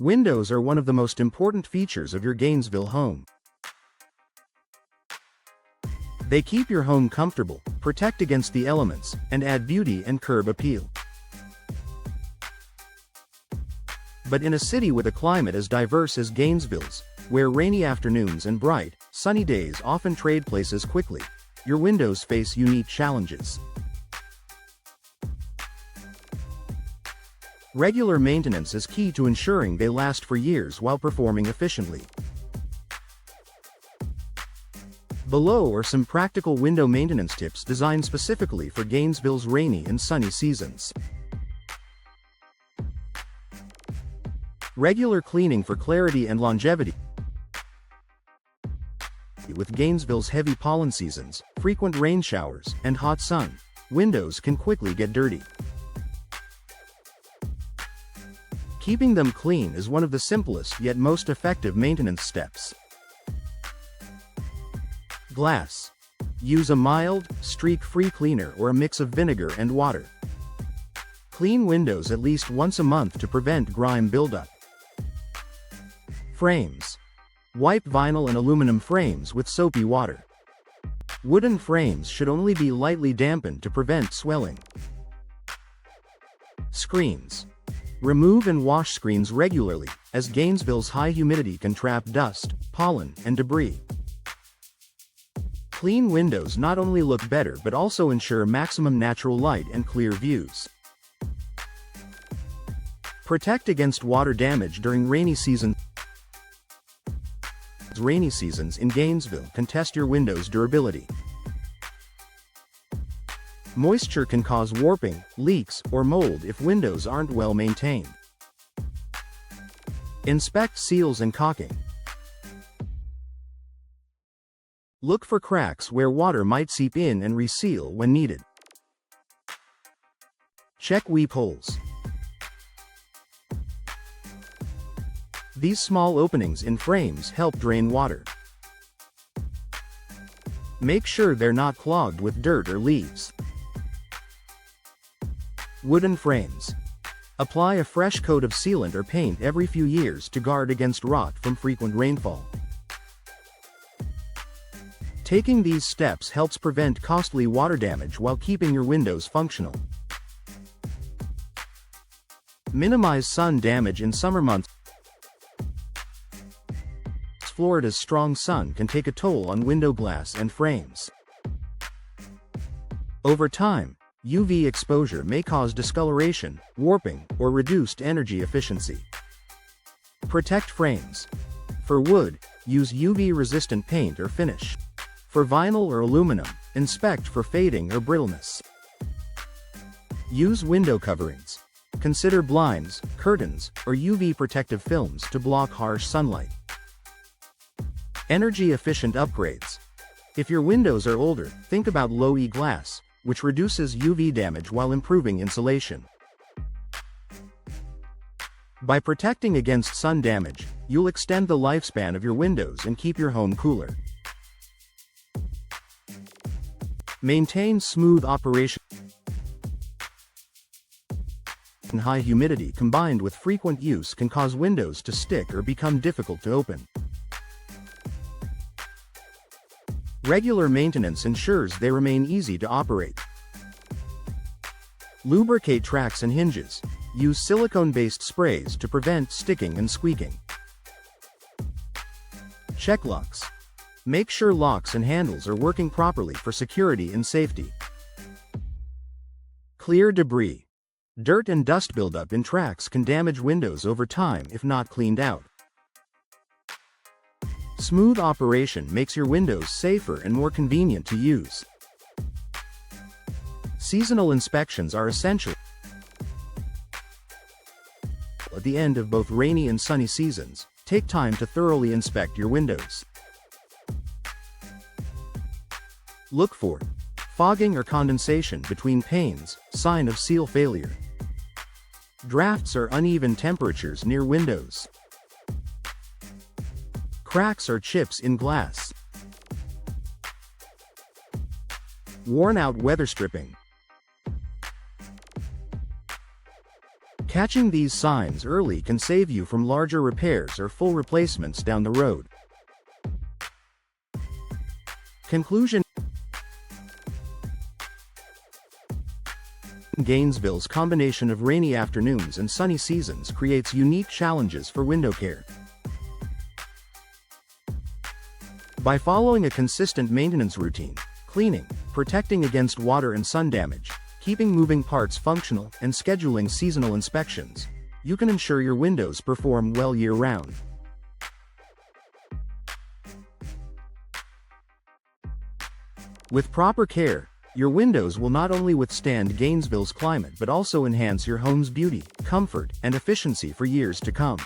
Windows are one of the most important features of your Gainesville home. They keep your home comfortable, protect against the elements, and add beauty and curb appeal. But in a city with a climate as diverse as Gainesville's, where rainy afternoons and bright, sunny days often trade places quickly, your windows face unique challenges. Regular maintenance is key to ensuring they last for years while performing efficiently. Below are some practical window maintenance tips designed specifically for Gainesville's rainy and sunny seasons. Regular cleaning for clarity and longevity. With Gainesville's heavy pollen seasons, frequent rain showers, and hot sun, windows can quickly get dirty. Keeping them clean is one of the simplest yet most effective maintenance steps. Glass. Use a mild, streak-free cleaner or a mix of vinegar and water. Clean windows at least once a month to prevent grime buildup. Frames. Wipe vinyl and aluminum frames with soapy water. Wooden frames should only be lightly dampened to prevent swelling. Screens. Remove and wash screens regularly, as Gainesville's high humidity can trap dust, pollen, and debris. Clean windows not only look better but also ensure maximum natural light and clear views. Protect against water damage during rainy seasons. Rainy seasons in Gainesville can test your window's durability. Moisture can cause warping, leaks, or mold if windows aren't well maintained. Inspect seals and caulking. Look for cracks where water might seep in and reseal when needed. Check weep holes. These small openings in frames help drain water. Make sure they're not clogged with dirt or leaves. Wooden frames. Apply a fresh coat of sealant or paint every few years to guard against rot from frequent rainfall. Taking these steps helps prevent costly water damage while keeping your windows functional. Minimize sun damage in summer months. Florida's strong sun can take a toll on window glass and frames. Over time, UV exposure may cause discoloration, warping, or reduced energy efficiency. Protect frames. For wood, use UV-resistant paint or finish. For vinyl or aluminum, inspect for fading or brittleness. Use window coverings. Consider blinds, curtains, or UV protective films to block harsh sunlight. Energy-efficient upgrades. If your windows are older, think about low-E glass, which reduces UV damage while improving insulation. By protecting against sun damage, you'll extend the lifespan of your windows and keep your home cooler. Maintain smooth operation. High humidity combined with frequent use can cause windows to stick or become difficult to open. Regular maintenance ensures they remain easy to operate. Lubricate tracks and hinges. Use silicone-based sprays to prevent sticking and squeaking. Check locks. Make sure locks and handles are working properly for security and safety. Clear debris. Dirt and dust buildup in tracks can damage windows over time if not cleaned out. Smooth operation makes your windows safer and more convenient to use. Seasonal inspections are essential. At the end of both rainy and sunny seasons, take time to thoroughly inspect your windows. Look for fogging or condensation between panes, sign of seal failure. Drafts or uneven temperatures near windows. Cracks or chips in glass. Worn out weather stripping. Catching these signs early can save you from larger repairs or full replacements down the road. Conclusion: Gainesville's combination of rainy afternoons and sunny seasons creates unique challenges for window care. By following a consistent maintenance routine, cleaning, protecting against water and sun damage, keeping moving parts functional, and scheduling seasonal inspections, you can ensure your windows perform well year-round. With proper care, your windows will not only withstand Gainesville's climate but also enhance your home's beauty, comfort, and efficiency for years to come.